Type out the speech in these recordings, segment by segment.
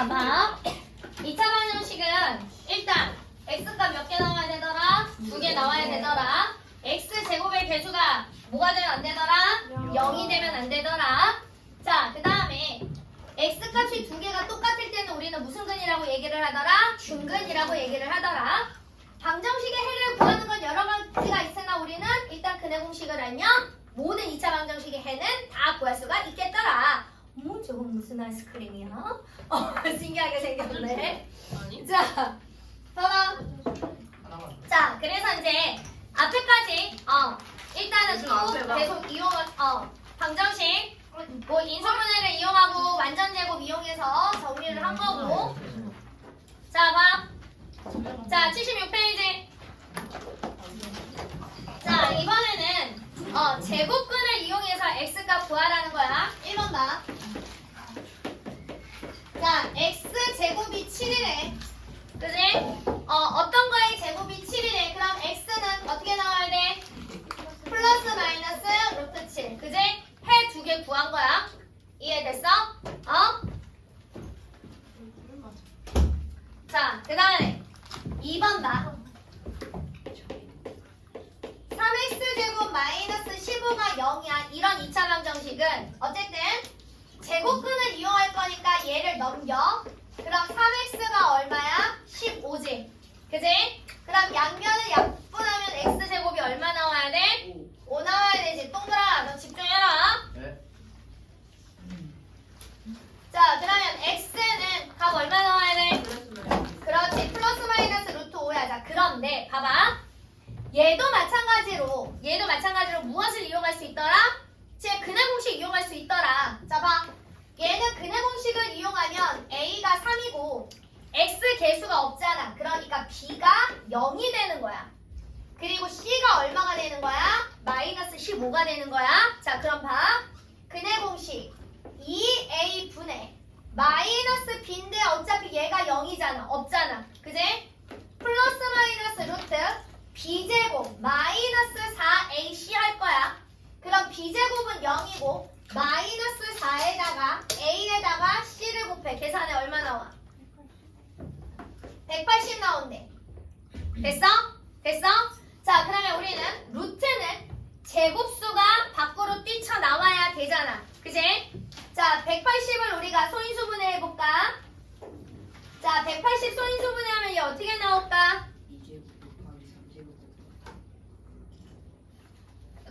자, 봐. 2차 방정식은 일단 x값 몇 개 나와야 되더라? 2개 나와야 되더라. x제곱의 개수가 뭐가 되면 안 되더라? 0이 되면 안 되더라. 자, 그 다음에 x값이 2개가 똑같을 때는 우리는 무슨 근이라고 얘기를 하더라? 중근이라고 얘기를 하더라. 방정식의 해를 구하는 건 여러 가지가 있으나 우리는 일단 근의 공식을 알면 모든 2차 방정식의 해는 다 구할 수가 있겠더라. 저건 무슨 아이스크림이야? 신기하게 생겼네. 자, 봐봐. 자, 그래서 이제 앞에까지 일단은 또 계속 이용을 방정식 뭐 인수분해를 이용하고 완전제곱 이용해서 정리를 한 거고. 자, 봐. 자, 76페이지. 자, 이번에는 제곱근을 이용해서 x값 구하라는 거야. 1번 봐. 자, x제곱이 7이래. 그지? 어떤 거의 제곱이 7이래. 그럼 x는 어떻게 나와야 돼? 플러스 마이너스 루트 7. 그지? 해 2개 구한 거야. 이해됐어? 자, 그 다음에 2번 봐. 3x제곱 마이너스 15가 0이야. 이런 2차 방정식은 어쨌든 제곱근을 이용할 거니까 얘를 넘겨. 그럼 3x가 얼마야? 15지. 그지? 그럼 양면을 약분하면 x제곱이 얼마 나와야 돼? 5 나와야 되지. 동그라, 너 집중해라. 네. 자, 그러면 x는 값 얼마 나와야 돼? 그렇지. 플러스 마이너스 루트 5야. 자, 그런데 봐봐. 얘도 마찬가지로 무엇을 이용할 수 있더라? 제 근의 공식 이용할 수 있더라. 자, 봐. 얘는 근의 공식을 이용하면 a가 3이고 x 개수가 없잖아. 그러니까 b가 0이 되는 거야. 그리고 c가 얼마가 되는 거야? 마이너스 15가 되는 거야. 자, 그럼 봐. 근의 공식 2a 분의 마이너스 b인데 어차피 얘가 0이잖아. 없잖아. 그지? 플러스 마이너스 루트 b제곱 마이너스 4ac 할 거야. 그럼 b제곱은 0이고 마이너스 4에다가 a에다가 c를 곱해. 계산에 얼마 나와? 180 나온대. 됐어? 됐어? 자, 그러면 우리는 루트는 제곱수가 밖으로 뛰쳐나와야 되잖아. 그지? 자, 180을 우리가 소인수분해 해볼까? 자, 180 소인수분해하면 얘 어떻게 나올까? 2제곱 곱하기 3제곱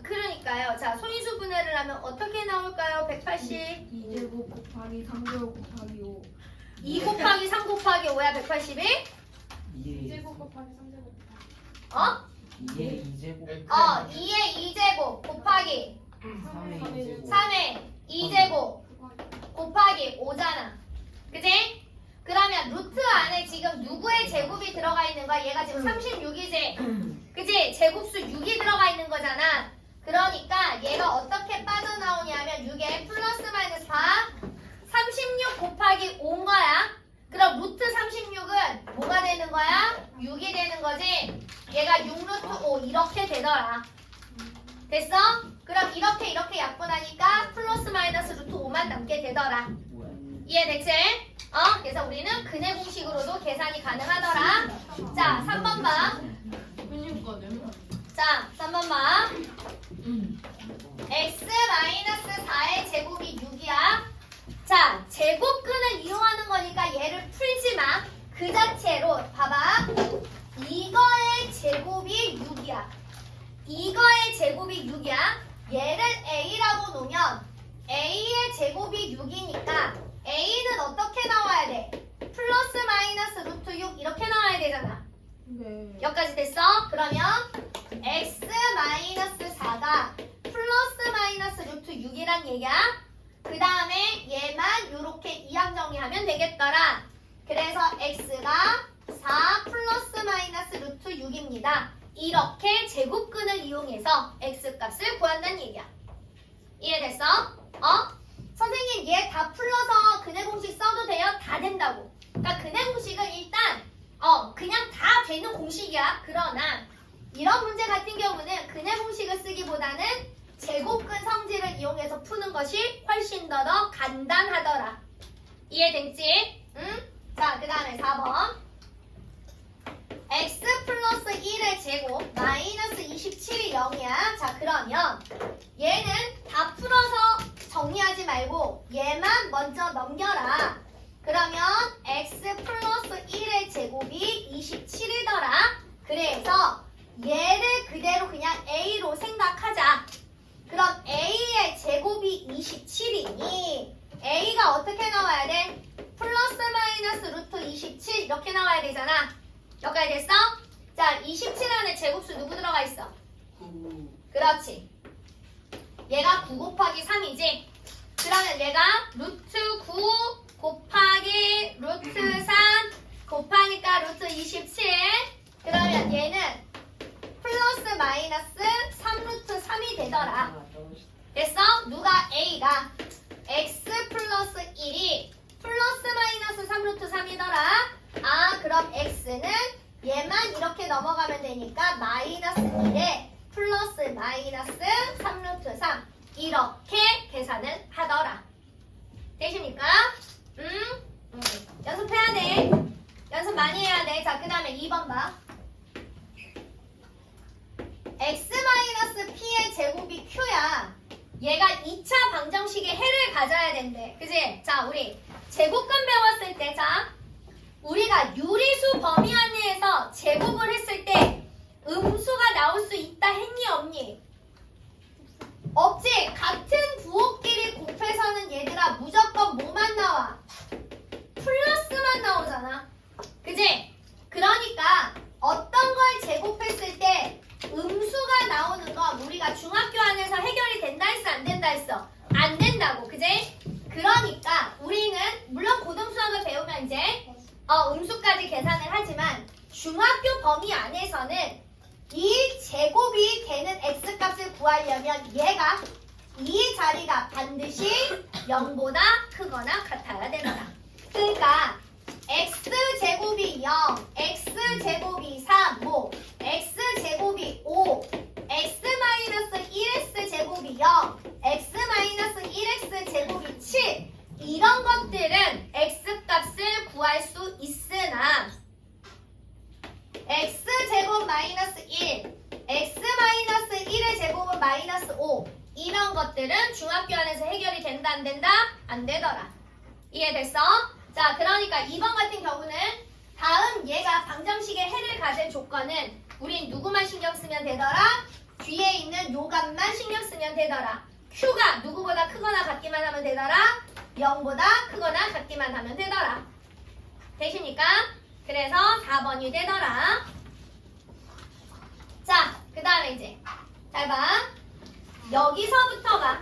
그러니까요. 자, 소인수분해를 하면 어떻게 나올까요? 180 2제곱 곱하기 3제곱 곱하기 5 2 곱하기 3 곱하기 5야 180이? 2제곱 곱하기 3제곱 어? 2의 2제곱 2의 2제곱 곱하기 3의 2제곱 3의 2제곱 곱하기 5잖아. 그지? 그러면 루트 안에 지금 누구의 제곱이 들어가 있는 거야? 얘가 지금 36이지? 그지? 제곱수 6이 들어가 있는 거잖아. 그러니까 얘가 어떻게 빠져나오냐면 6에 플러스 마이너스 4 36 곱하기 5인 거야. 그럼 루트 36은 뭐가 되는 거야? 6이 되는 거지? 얘가 6 루트 5 이렇게 되더라. 됐어? 그럼 이렇게 약분하니까 플러스 마이너스 루트 5만 남게 되더라. 이해됐지? 그래서 우리는 근의 공식으로도 계산이 가능하더라. 자, 3번 봐. 자, 3번 봐. x 마이너스 4의 제곱이 6이야. 자, 제곱근을 이용하는 거니까 얘를 풀지 마. 그 자체로 봐봐. 이거의 제곱이 6이야. 이거의 제곱이 6이야. 얘를 a라고 놓으면 a의 제곱이 6이니까 a는 어떻게 나와야 돼? 플러스 마이너스 루트 6 이렇게 나와야 되잖아. 네. 여기까지 됐어? 그러면 x 마이너스 4가 플러스 마이너스 루트 6이란 얘기야. 그 다음에 얘만 이렇게 이항 정리하면 되겠더라. 그래서 x가 4 플러스 마이너스 루트 6입니다. 이렇게 제곱근을 이용해서 x값을 구한다는 얘기야. 이해됐어? 선생님 얘 다 풀러서 근의 공식 써도 돼요? 다 된다고. 그러니까 근의 공식은 일단 그냥 다 되는 공식이야. 그러나 이런 문제 같은 경우는 근의 공식을 쓰기보다는 제곱근 성질을 이용해서 푸는 것이 훨씬 더 간단하더라. 이해됐지? 응? 자, 그 다음에 4번. x 플러스 1의 제곱 마이너스 27이 0이야. 자, 그러면 얘는 다 풀어서 정리하지 말고 얘만 먼저 넘겨라. 그러면 x 플러스 1의 제곱이 27이더라. 그래서 얘를 그대로 그냥 a로 생각하자. 그럼 a의 제곱이 27이니 a가 어떻게 나와야 돼? 플러스 마이너스 루트 27 이렇게 나와야 되잖아. 여기까지 됐어? 자, 27 안에 제곱수 누구 들어가 있어? 9. 그렇지. 얘가 9 곱하기 3이지. 그러면 얘가 루트 9 곱하기 루트 3 곱하니까 루트 27. 그러면 얘는 플러스 마이너스 3루트 3이 되더라. 됐어? 누가 A가 x 플러스 1이 플러스 마이너스 3루트 3이더라. 아, 그럼 x는 얘만 이렇게 넘어가면 되니까 마이너스 1에 플러스 마이너스 3루트 3 이렇게 계산을 하더라. 되십니까? 연습해야 돼. 연습 많이 해야 돼. 자, 그 다음에 2번 봐. x 마이너스 p의 제곱이 q야. 얘가 2차 방정식의 해를 가져야 된대. 그지? 자, 우리 제곱근 배웠을 때, 자, 우리가 유리수 범위 안에서 제곱을 했을 때 음수가 나올 수 있다 했니 없니? 없지? 같은 부호끼리 곱해서는 얘들아 무조건 뭐만 나와? 플러스만 나오잖아. 그지? 그러니까 어떤 걸 제곱했을 때 음수가 나오는 건 우리가 중학교 안에서 해결이 된다 했어? 안 된다 했어? 안 된다고. 그지? 그러니까 우리는 물론 고등수학을 배우면 이제 음수까지 계산을 하지만 중학교 범위 안에서는 이 제곱이 되는 x값을 구하려면 얘가 이 자리가 반드시 0보다 크거나 같아야 되더라. 그러니까 x제곱이 0, x제곱이 3, 뭐 x제곱이 5, x-1x제곱이 0, x-1x제곱이 7 이런 것들은 x값을 구할 수 있으나 x제곱 마이너스 1, x-1의 제곱은 마이너스 5 이런 것들은 중학교 안에서 해결이 된다 안 된다? 안 되더라. 이해됐어? 자, 그러니까 2번 같은 경우는 다음 얘가 방정식의 해를 가질 조건은 우린 누구만 신경 쓰면 되더라? 뒤에 있는 요 값만 신경 쓰면 되더라. q가 누구보다 크거나 같기만 하면 되더라. 0보다 크거나 같기만 하면 되더라. 되십니까? 그래서 4번이 되더라. 자, 그 다음에 이제 잘 봐. 여기서부터가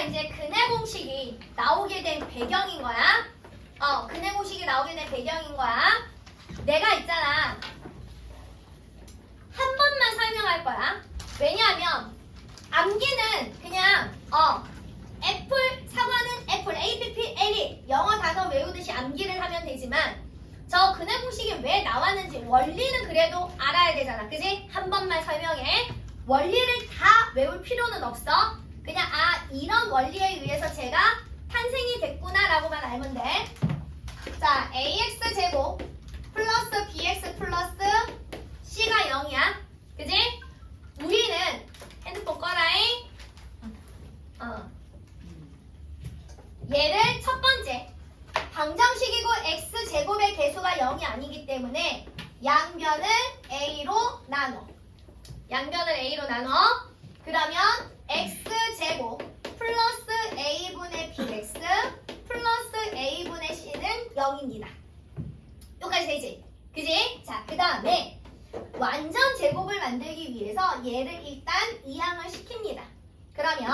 이제 근해 공식이 나오게 된 배경인 거야. 근해 공식이 나오게 된 배경인 거야. 내가 있잖아. 한 번만 설명할 거야. 왜냐하면 암기는 그냥 애플, 사과는 애플, APP, L이 영어 단어 외우듯이 암기를 하면 되지만 저 근해 공식이 왜 나왔는지 원리는 그래도 알아야 되잖아. 그지? 한 번만 설명해. 원리를 다 외울 필요는 없어. 그냥 이런 원리에 의해서 제가 탄생이 됐구나 라고만 알면 돼. 자, ax제곱 플러스 bx 플러스 c가 0이야. 그지? 우리는 핸드폰 꺼라잉. 얘를 첫 번째 방정식이고 x제곱의 개수가 0이 아니기 때문에 양변을 a로 나눠. 그러면 x제곱 플러스 a분의 bx 플러스 a분의 c는 0입니다. 여기까지 되지? 그지? 자, 그 다음에 완전 제곱을 만들기 위해서 얘를 일단 이항을 시킵니다. 그러면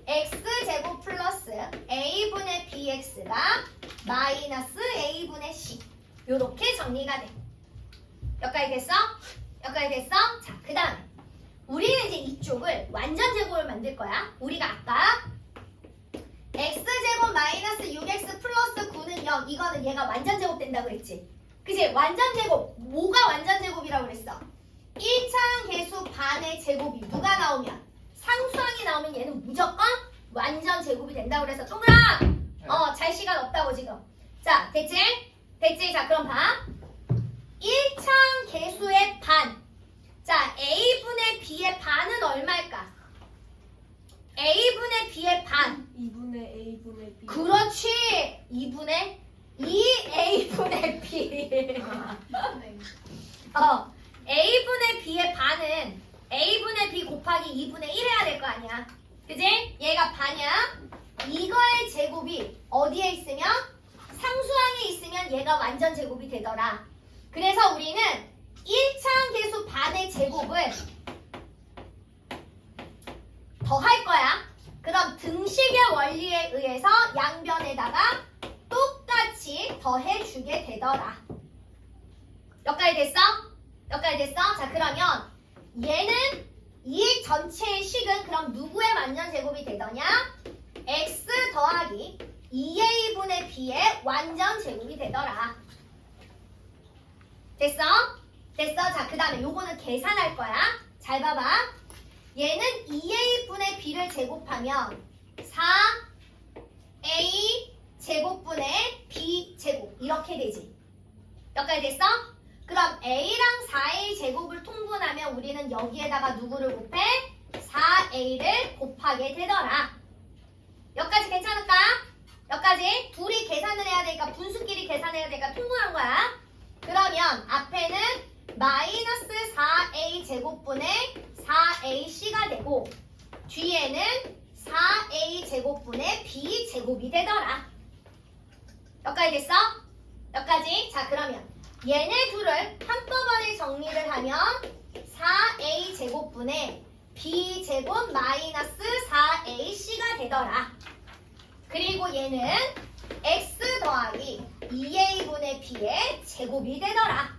x제곱 플러스 a분의 bx가 마이너스 a분의 c 요렇게 정리가 돼. 여기까지 됐어? 자, 그 다음에 우리는 이제 이쪽을 완전 제곱을 만들 거야. 우리가 아까 x제곱 마이너스 6x 플러스 9는 0 이거는 얘가 완전 제곱 된다고 그랬지. 그치? 완전 제곱 뭐가 완전 제곱이라고 그랬어? 1차항 계수 반의 제곱이 누가 나오면 상수항이 나오면 얘는 무조건 완전 제곱이 된다고 그래서 동그라 잘 시간 없다고 지금 자, 됐지? 됐지? 자, 그럼 봐. 1차항 계수의 반. 자, A분의 B의 반은 얼마일까? A분의 B의 반. 2분의 A분의 B. 그렇지. 2분의 2A분의 B. A분의 B의 반은 A분의 B 곱하기 2분의 1 해야 될 거 아니야. 그지? 얘가 반이야. 이거의 제곱이 어디에 있으면? 상수항에 있으면 얘가 완전 제곱이 되더라. 그래서 우리는 1차항 계수 반의 제곱을 더 할 거야. 그럼 등식의 원리에 의해서 양변에다가 똑같이 더해주게 되더라. 여기까지 됐어? 여기까지 됐어? 자, 그러면 얘는 이 전체의 식은 그럼 누구의 완전 제곱이 되더냐? x 더하기 2a분의 b의 완전 제곱이 되더라. 됐어? 됐어? 자, 그 다음에 요거는 계산할 거야. 잘 봐봐. 얘는 2a분의 b를 제곱하면 4a 제곱분의 b 제곱 이렇게 되지. 여기까지 됐어? 그럼 a랑 4a 제곱을 통분하면 우리는 여기에다가 누구를 곱해? 4a를 곱하게 되더라. 여기까지 괜찮을까? 여기까지 둘이 계산을 해야 되니까 분수끼리 계산해야 되니까 통분한 거야. 그러면 앞에는 마이너스 4a 제곱분의 4ac가 되고 뒤에는 4a 제곱분의 b 제곱이 되더라. 여기까지 됐어? 여기까지? 자, 그러면 얘네 둘을 한꺼번에 정리를 하면 4a 제곱분의 b 제곱 마이너스 4ac가 되더라. 그리고 얘는 x 더하기 2a분의 b의 제곱이 되더라.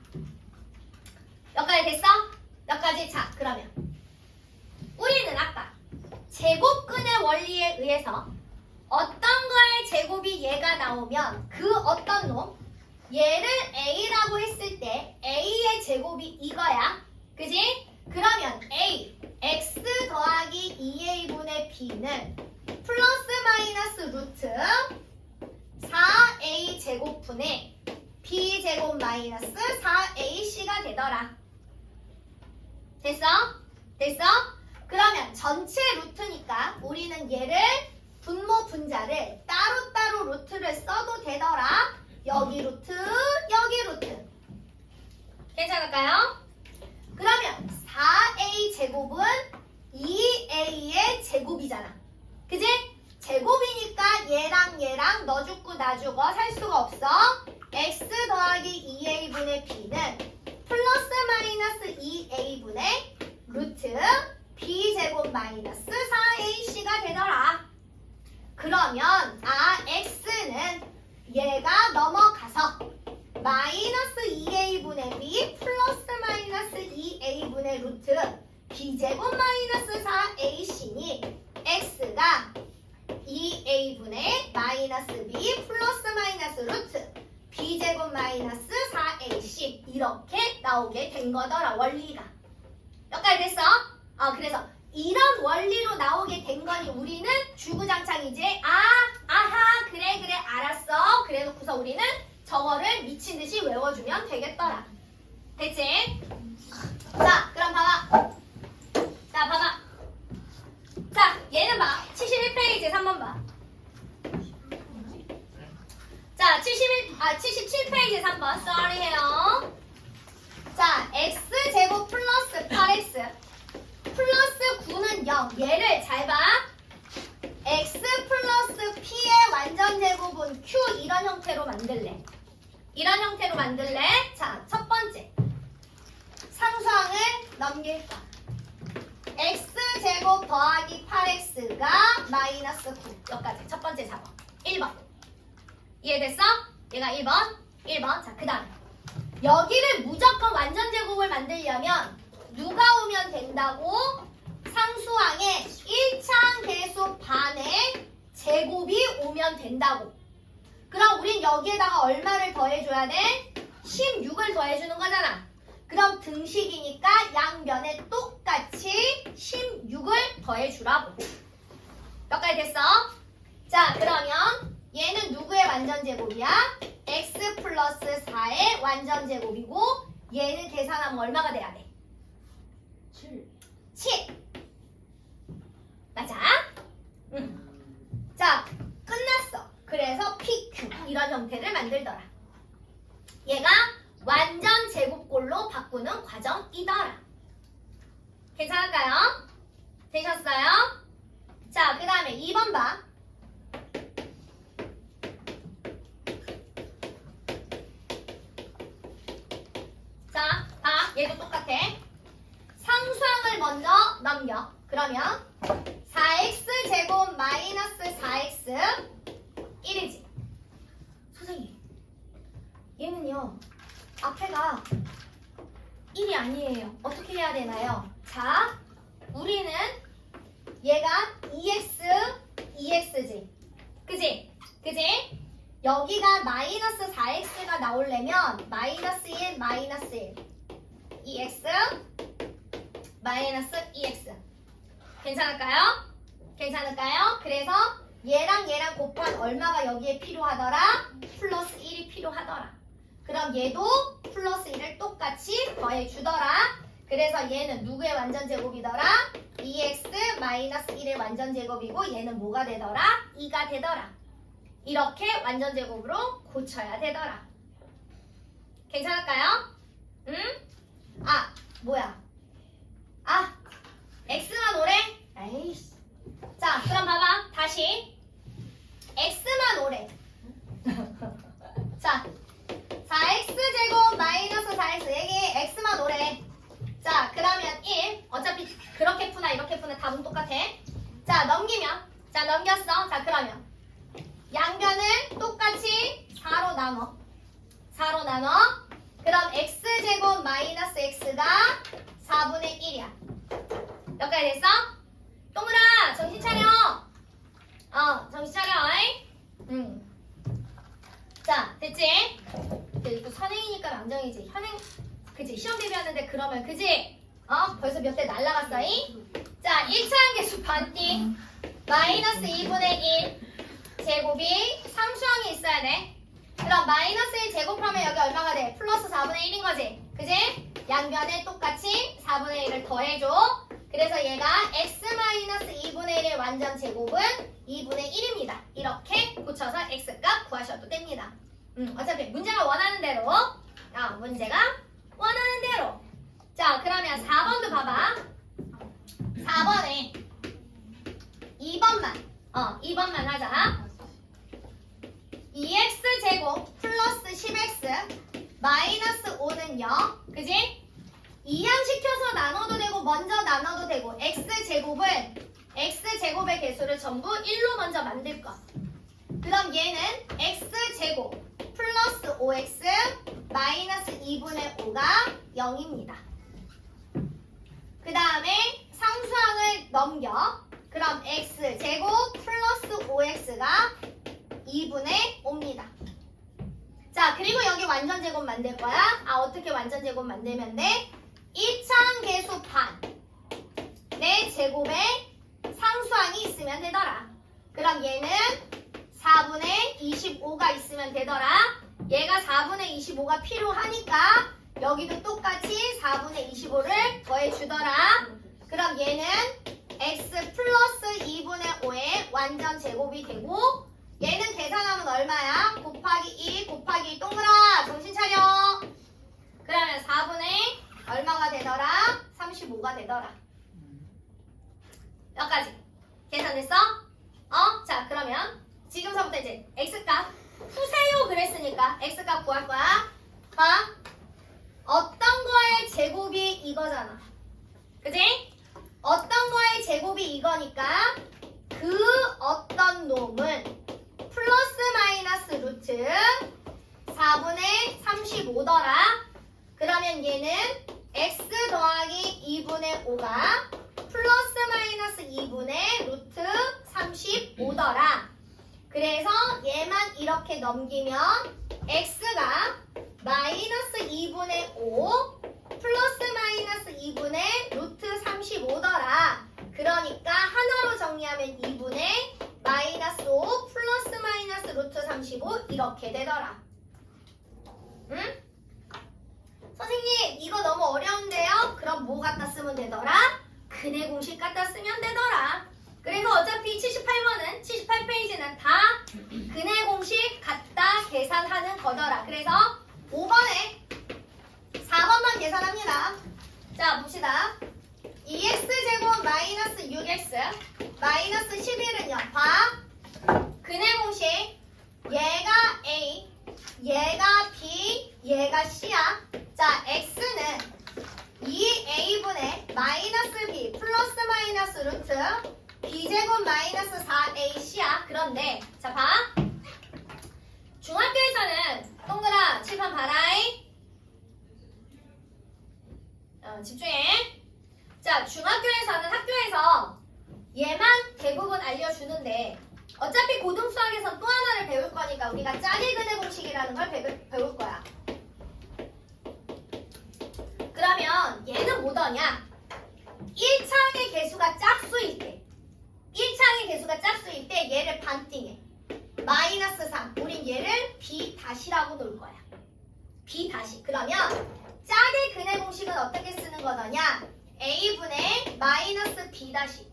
여기까지 됐어? 여기까지. 자, 그러면 우리는 아까 제곱근의 원리에 의해서 어떤 거의 제곱이 얘가 나오면 그 어떤 놈 얘를 a라고 했을 때 a의 제곱이 이거야. 그지? 그러면 a x 더하기 2a분의 b는 플러스 마이너스 루트 4a 제곱분의 b 제곱 마이너스 4ac가 되더라. 됐어? 됐어? 그러면 전체 루트니까 우리는 얘를 분모 분자를 따로따로 루트를 써도 되더라. 여기 루트, 여기 루트. 괜찮을까요? 그러면 4a 제곱은 2a의 제곱이잖아. 그지? 제곱이니까 얘랑 얘랑 너 죽고 나 죽어 살 수가 없어. x 더하기 2a분의 b는 플러스 마이너스 2a분의 루트 b제곱 마이너스 4ac가 되더라. 그러면 x는 얘가 넘어가서 마이너스 2a분의 b 플러스 마이너스 2a분의 루트 b제곱 마이너스 4ac니 x가 2a분의 마이너스 b 플러스 마이너스 루트 b제곱 마이너스 4ac 이렇게 나오게 된 거더라. 원리가. 여기까지 됐어? 그래서 이런 원리로 나오게 된 거니 우리는 주구장창이지. 아하 그래 알았어. 그래놓고서 우리는 저거를 미친 듯이 외워주면 되겠더라. 됐지? 자, 그럼 봐봐. 자, 봐봐. 자, 얘는 봐. 71페이지 3번 봐. 자, 77페이지 3번. sorry 해요. 자, x제곱 플러스 8x 플러스 9는 0. 얘를 잘 봐. x 플러스 p의 완전 제곱은 q 이런 형태로 만들래. 이런 형태로 만들래. 자, 첫 번째. 상수항을 넘길 거야. x제곱 더하기 8x가 마이너스 9. 여기까지. 첫 번째 작업. 1번. 이해됐어? 얘가 1번. 자, 그 다음에. 여기를 무조건 완전 제곱을 만들려면 누가 오면 된다고? 상수항에 1차항 계수 반의 제곱이 오면 된다고. 그럼 우린 여기에다가 얼마를 더해줘야 돼? 16을 더해주는 거잖아. 그럼 등식이니까 양변에 똑같이 16을 더해주라고. 여기까지 됐어? 자, 그러면 얘는 누구의 완전 제곱이야? 플러스 4의 완전제곱이고 얘는 계산하면 얼마가 돼야 돼? 7. 맞아? 자, 끝났어. 그래서 PQ 이런 형태를 만들더라. 얘가 완전 제곱꼴로 바꾸는 과정이더라. 괜찮을까요? 되셨어요? 자, 그 다음에 2번 봐. 자, 봐. 얘도 똑같아. 상수항을 먼저 넘겨. 그러면 4x 제곱 마이너스 4x 1이지. 선생님, 얘는요 앞에가 1이 아니에요. 어떻게 해야 되나요? 자, 우리는 얘가 2x지. 그지? 여기가 마이너스 4x가 나오려면 마이너스 1, 마이너스 1 2x 마이너스 2x 괜찮을까요? 그래서 얘랑 곱한 얼마가 여기에 필요하더라? 플러스 1이 필요하더라. 그럼 얘도 플러스 1을 똑같이 더해주더라. 그래서 얘는 누구의 완전제곱이더라? 2x 마이너스 1의 완전제곱이고 얘는 뭐가 되더라? 2가 되더라. 이렇게 완전제곱으로 고쳐야 되더라. 괜찮을까요? 응? 아, 뭐야? 아, x만 오래? 에이씨. 자, 그럼 봐봐. 다시. x만 오래. 자, 4x제곱 마이너스 4x. 여기 x만 오래. 자, 그러면 1. 어차피 그렇게 푸나 이렇게 푸나 답은 똑같아. 자, 넘기면. 자, 넘겼어. 자, 그러면 양변을 똑같이 4로 나눠. 그럼 x제곱 마이너스 x가 4분의 1이야. 여기까지 됐어? 동그라 정신 차려. 정신 차려. 자, 됐지? 또 선행이니까 망정이지. 현행, 그치? 시험 대비하는데 그러면, 그치? 벌써 몇 대 날라갔어, 잉? 자, 1차항 계수 반띵. 마이너스 2분의 1 제곱이 상수항이 있어야 돼. 그럼 마이너스 1 제곱하면 여기 얼마가 돼? 플러스 4분의 1인 거지? 그치? 양변에 똑같이 4분의 1을 더해줘. 그래서 얘가 x-2분의 1의 완전 제곱은 2분의 1입니다. 이렇게 고쳐서 x값 구하셔도 됩니다. 어차피 문제가 원하는 대로. 문제가 원하는 대로. 자, 그러면 4번도 봐봐. 4번에 2번만 하자. 2x제곱 플러스 10x 마이너스 5는 0. 그지? 이항시켜서 나눠도 되고 먼저 나눠도 되고 x제곱의 개수를 전부 1로 먼저 만들 거. 그럼 얘는 x제곱 플러스 5x 마이너스 2분의 5가 0입니다. 그 다음에 상수항을 넘겨. 그럼 x제곱 플러스 5x가 2분의 5입니다. 자, 그리고 여기 완전제곱 만들 거야. 어떻게 완전제곱 만들면 돼? 1차항 계수 반 내 제곱에 상수항이 있으면 되더라. 그럼 얘는 4분의 25가 있으면 되더라. 얘가 4분의 25가 필요하니까 여기도 똑같이 4분의 25를 더해주더라. 그럼 얘는 x 플러스 2분의 5의 완전 제곱이 되고 얘는 계산하면 얼마야? 곱하기 2 곱하기 2 동그라 정신 차려. 그러면 4분의 얼마가 되더라? 35가 되더라. 여기까지 계산됐어? 자, 그러면 지금서부터 이제 x값 푸세요 그랬으니까 x값 구할 거야. 봐. 어떤 거의 제곱이 이거잖아. 그지? 어떤 거의 제곱이 이거니까 그 어떤 놈은 플러스 마이너스 루트 4분의 35더라. 그러면 얘는 x 더하기 2분의 5가 플러스 마이너스 2분의 루트 35더라. 그래서 얘만 이렇게 넘기면 x가 마이너스 2분의 5 플러스 마이너스 2분의 루트 35더라. 그러니까 하나로 정리하면 2분의 마이너스 5 플러스 마이너스 루트 35 이렇게 되더라. 응? 선생님 이거 너무 어려운데요? 그럼 뭐 갖다 쓰면 되더라? 근해 공식 갖다 쓰면 되더라. 그래서 어차피 78번은 78페이지는 다 근해 공식 갖다 계산하는 거더라. 그래서 5번에 4번만 계산합니다. 자 봅시다. 2x제곱 마이너스 6x 마이너스 11은요. 봐. 근해 공식 얘가 a 얘가 b 얘가 c야. 자 x는 2a분의 마이너스 b 플러스 마이너스 루트 b제곱 마이너스 4ac야. 그런데 자 봐. 중학교에서는 동그라 칠판 봐라이. 집중해. 자 중학교에서는 학교에서 얘만 대부분 알려주는데 어차피 고등수학에서 또 하나를 배울 거니까 우리가 짝의 근해 공식이라는 걸 배울 거야. 그러면 얘는 뭐더냐? 1창의 개수가 짝수일 때 1창의 개수가 짝수일 때 얘를 반띵해. 마이너스 3. 우린 얘를 b 다시라고 놓을 거야. b 다시. 그러면 짝의 근해 공식은 어떻게 쓰는 거더냐? a분의 마이너스 b 다시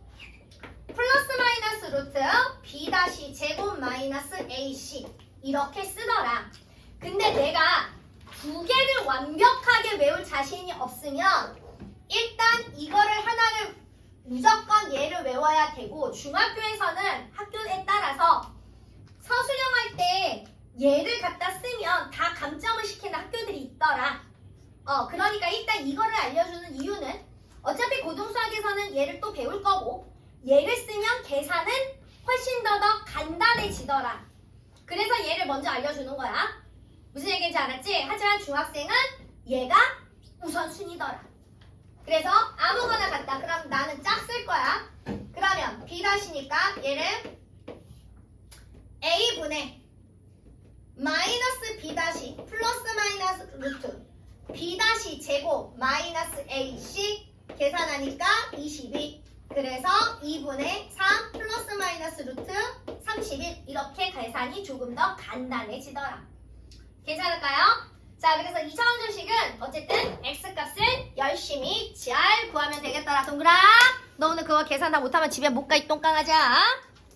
플러스 마이너스 루트 b 다시 제곱 마이너스 ac 이렇게 쓰더라. 근데 내가 두 개를 완벽하게 외울 자신이 없으면 일단 이거를 하나를 무조건 얘를 외워야 되고 중학교에서는 학교에 따라서 서술형할 때 얘를 갖다 쓰면 다 감점을 시키는 학교들이 있더라. 그러니까 일단 이거를 알려주는 이유는 어차피 고등수학에서는 얘를 또 배울 거고 얘를 쓰면 계산은 훨씬 더 간단해지더라. 그래서 얘를 먼저 알려주는 거야. 무슨 얘기인지 알았지? 하지만 중학생은 얘가 우선순위더라. 그래서 아무거나 같다. 그럼 나는 짝 쓸 거야. 그러면 b-니까 얘를 a분의 마이너스 b- 플러스 마이너스 루트 b- 제곱 마이너스 ac 계산하니까 22. 그래서 2분의 3 플러스 마이너스 루트 31 이렇게 계산이 조금 더 간단해지더라. 괜찮을까요? 자 그래서 2차원 주식은 어쨌든 x값을 열심히 잘 구하면 되겠더라. 동그라 너 오늘 그거 계산 다 못하면 집에 못 가 이 똥강아지야.